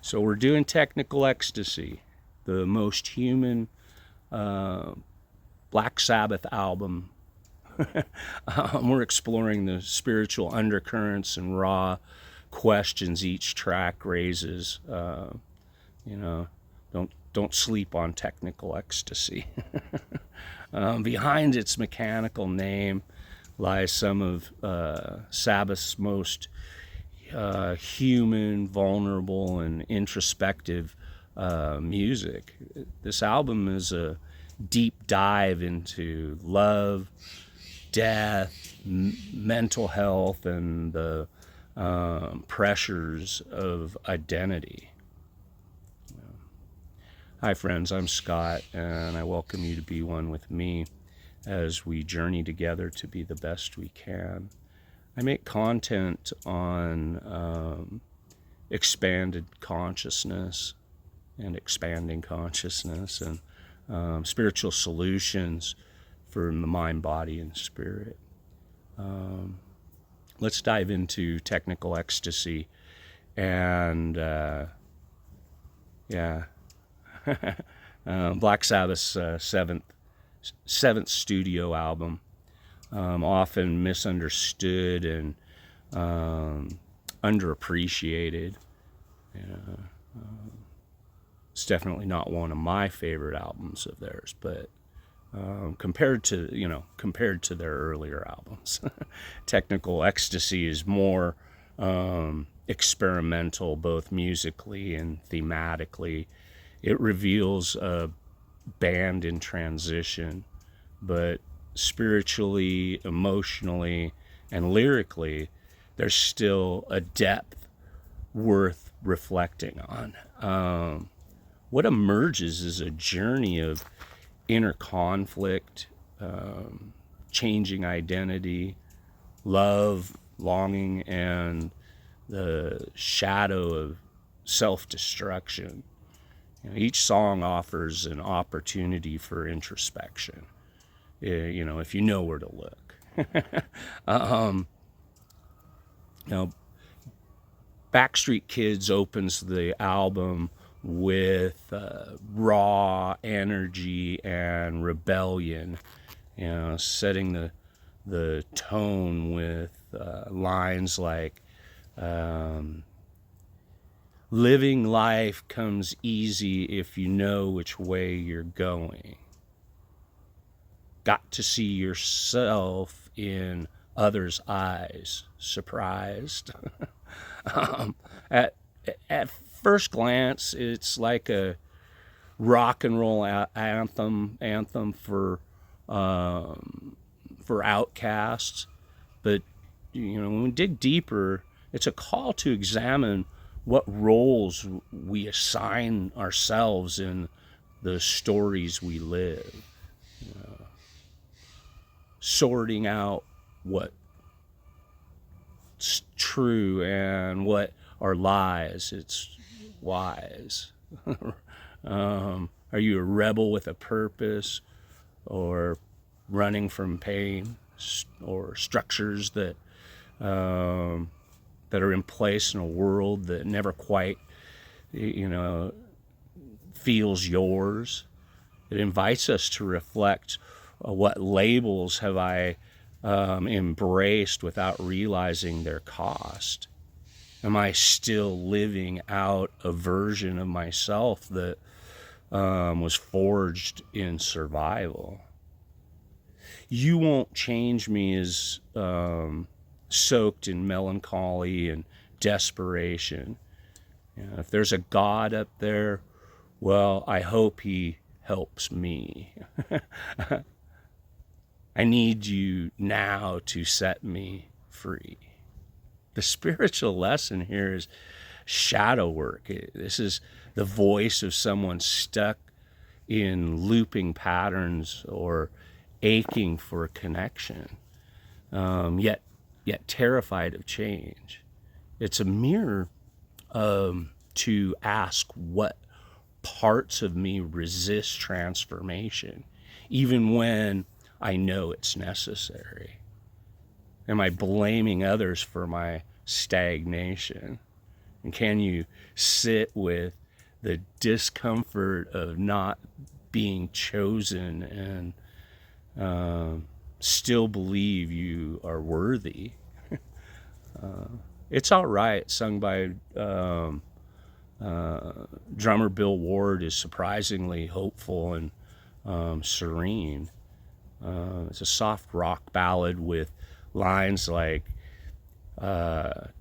So we're doing Technical Ecstasy, the most human Black Sabbath album. We're exploring the spiritual undercurrents and raw questions each track raises. You know, don't sleep on Technical Ecstasy. Behind its mechanical name lies some of Sabbath's most human, vulnerable, and introspective music. This album is a deep dive into love, death, mental health, and the pressures of identity. Hi friends, I'm Scott, and I welcome you to be one with me as we journey together to be the best we can. I make content on expanded consciousness and expanding consciousness and spiritual solutions for the mind, body, and spirit. Let's dive into Technical Ecstasy and Black Sabbath's seventh studio album, often misunderstood and underappreciated. It's definitely not one of my favorite albums of theirs, but compared to their earlier albums, Technical Ecstasy is more experimental, both musically and thematically. It reveals a band in transition, but spiritually, emotionally, and lyrically, there's still a depth worth reflecting on. What emerges is a journey of inner conflict, changing identity, love, longing, and the shadow of self-destruction. Each song offers an opportunity for introspection, if you know where to look. Backstreet Kids opens the album with raw energy and rebellion, setting the tone with lines like, living life comes easy if you know which way you're going. Got to see yourself in others' eyes. Surprised? At first glance, it's like a rock and roll anthem for outcasts. But when we dig deeper, it's a call to examine what roles we assign ourselves in the stories we live, sorting out what's true and what are lies. It's wise. Are you a rebel with a purpose, or running from pain, or structures that are in place in a world that never quite, feels yours? It invites us to reflect what labels have I embraced without realizing their cost. Am I still living out a version of myself that was forged in survival? You Won't Change Me is soaked in melancholy and desperation. If there's a God up there, well, I hope he helps me. I need you now to set me free. The spiritual lesson here is shadow work. This is the voice of someone stuck in looping patterns or aching for a connection, yet terrified of change. It's a mirror to ask what parts of me resist transformation, even when I know it's necessary. Am I blaming others for my stagnation? And can you sit with the discomfort of not being chosen and still believe you are worthy? It's All Right, sung by drummer Bill Ward, is surprisingly hopeful and serene. It's a soft rock ballad with lines like,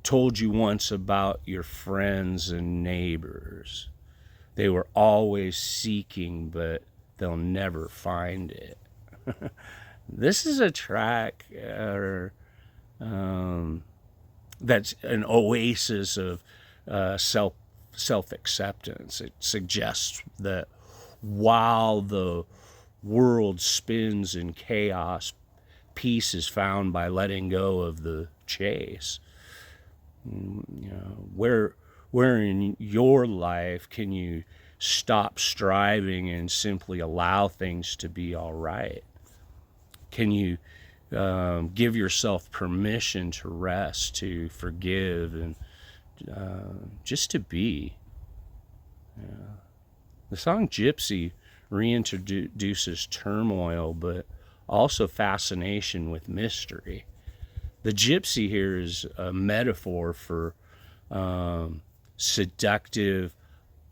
told you once about your friends and neighbors. They were always seeking, but they'll never find it. This is a track that's an oasis of self-acceptance. It suggests that while the world spins in chaos, peace is found by letting go of the chase. Where in your life can you stop striving and simply allow things to be all right? Can you give yourself permission to rest, to forgive, and just to be? The song Gypsy reintroduces turmoil, but also fascination with mystery. The gypsy here is a metaphor for seductive,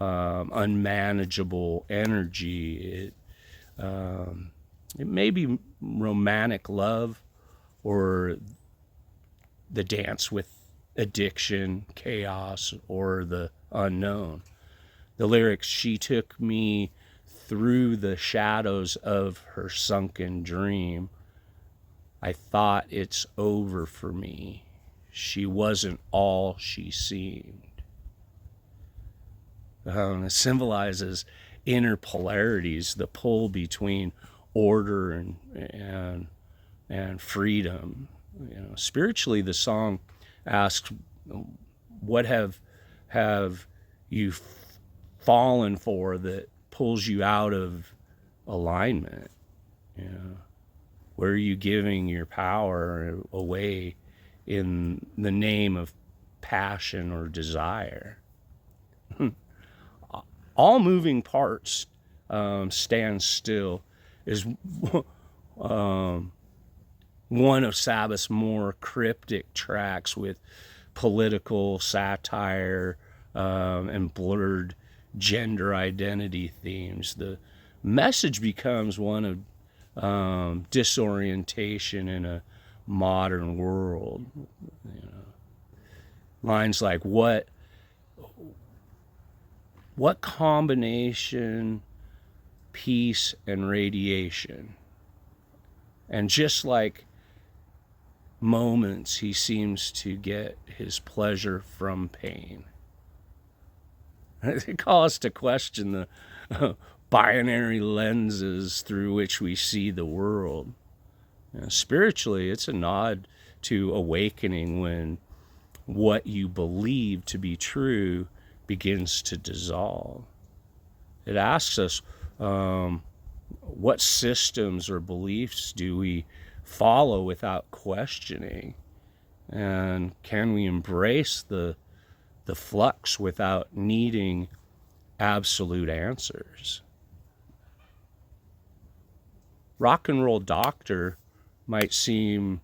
unmanageable energy. It may be romantic love or the dance with addiction, chaos, or the unknown. The lyrics, she took me through the shadows of her sunken dream. I thought it's over for me. She wasn't all she seemed. It symbolizes inner polarities, the pull between order and freedom. Spiritually, the song asks, what have you fallen for that pulls you out of alignment? Where are you giving your power away in the name of passion or desire? All moving parts stand still is one of Sabbath's more cryptic tracks with political satire and blurred gender identity themes. The message becomes one of disorientation in a modern world. Lines like, what combination, peace and radiation? And just like moments, he seems to get his pleasure from pain. It calls us to question the binary lenses through which we see the world. Spiritually, it's a nod to awakening when what you believe to be true begins to dissolve. It asks us, what systems or beliefs do we follow without questioning? And can we embrace the flux without needing absolute answers? Rock and Roll Doctor might seem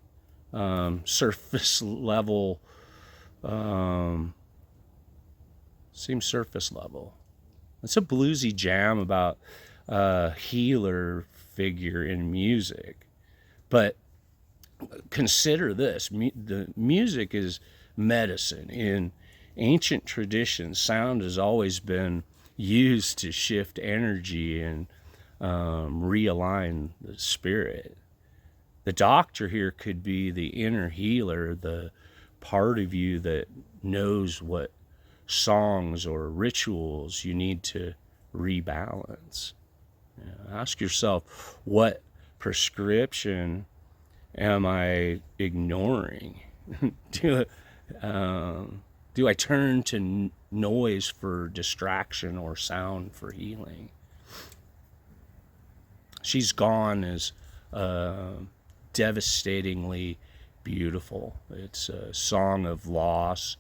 surface level. It's a bluesy jam about a healer figure in music. But consider this, the music is medicine. In ancient traditions, sound has always been used to shift energy and realign the spirit. The doctor here could be the inner healer, the part of you that knows what songs or rituals you need to rebalance. Ask yourself, what prescription am I ignoring? Do I turn to noise for distraction or sound for healing? She's Gone is devastatingly beautiful. It's a song of loss,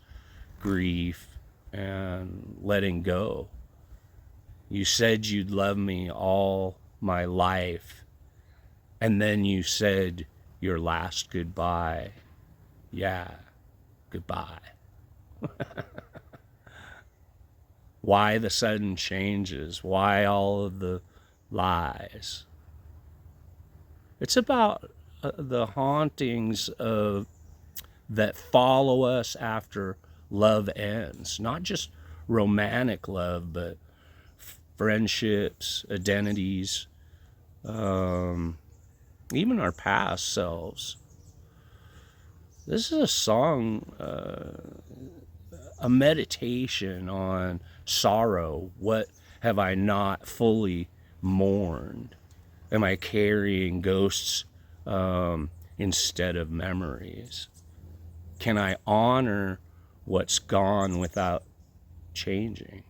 grief, and letting go. You said you'd love me all my life, and then you said your last goodbye. Yeah, goodbye. Why the sudden changes? Why all of the lies? It's about the hauntings of that follow us after love ends. Not just romantic love, but friendships, identities, even our past selves. This is a song, a meditation on sorrow. What have I not fully mourned? Am I carrying ghosts instead of memories? Can I honor what's gone without changing?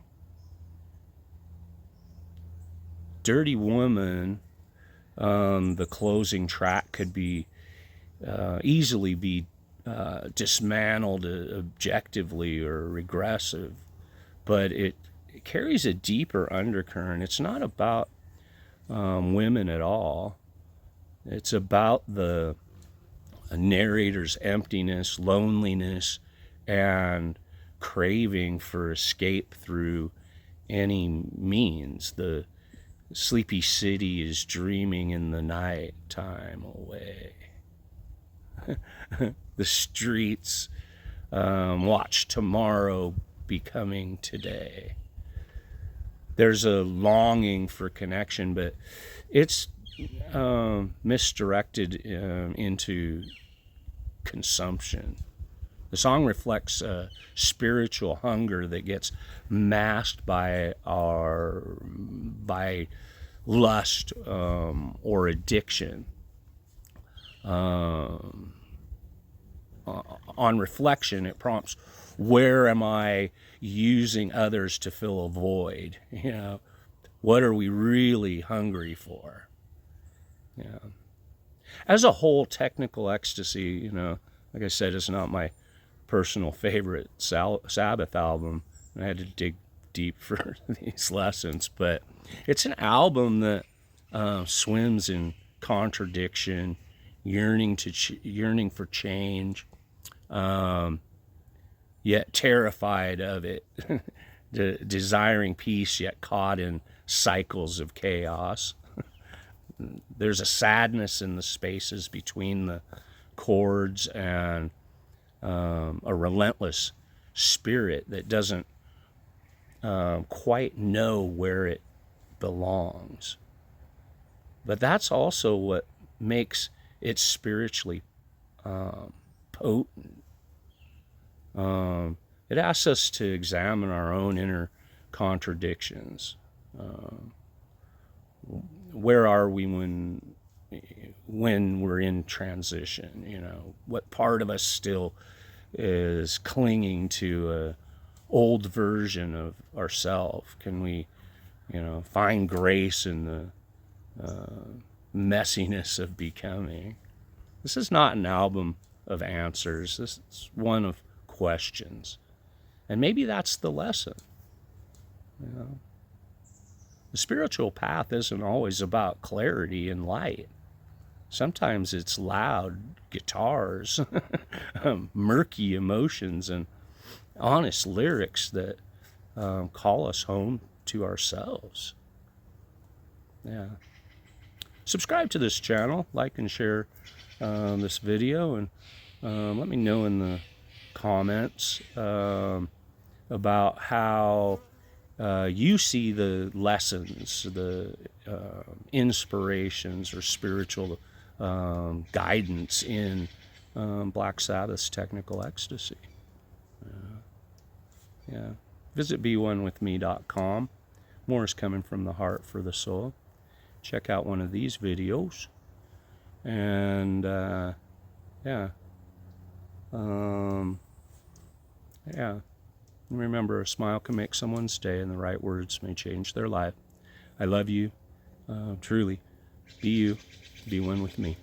Dirty Woman, the closing track, could be easily be dismantled objectively or regressive, but it carries a deeper undercurrent. It's not about women at all. It's about the narrator's emptiness, loneliness, and craving for escape through any means. The sleepy city is dreaming in the night time away. The streets watch tomorrow becoming today. There's a longing for connection, but it's misdirected into consumption. The song reflects a spiritual hunger that gets masked by lust or addiction. On reflection, it prompts, where am I using others to fill a void? You know, what are we really hungry for? Yeah. As a whole, Technical Ecstasy, you know, like I said, is not my personal favorite Sabbath album. I had to dig deep for these lessons, but it's an album that swims in contradiction, yearning for change, yet terrified of it, desiring peace yet caught in cycles of chaos. There's a sadness in the spaces between the chords and a relentless spirit that doesn't quite know where it belongs. But that's also what makes it spiritually potent. It asks us to examine our own inner contradictions. Where are we when we're in transition? You know, what part of us still is clinging to a old version of ourselves? Can we, you know, find grace in the messiness of becoming? This is not an album of answers. This is one of questions. And maybe that's the lesson. You know? The spiritual path isn't always about clarity and light. Sometimes it's loud guitars, murky emotions, and honest lyrics that call us home to ourselves. Yeah. Subscribe to this channel, like and share this video, and let me know in the comments about how you see the lessons, the inspirations or spiritual guidance in Black Sabbath's Technical Ecstasy. Yeah. Visit beonewithme.com. More is coming from the heart for the soul. Check out one of these videos. And yeah. Yeah. Remember, a smile can make someone's day, and the right words may change their life. I love you, truly. Be you. Be one with me.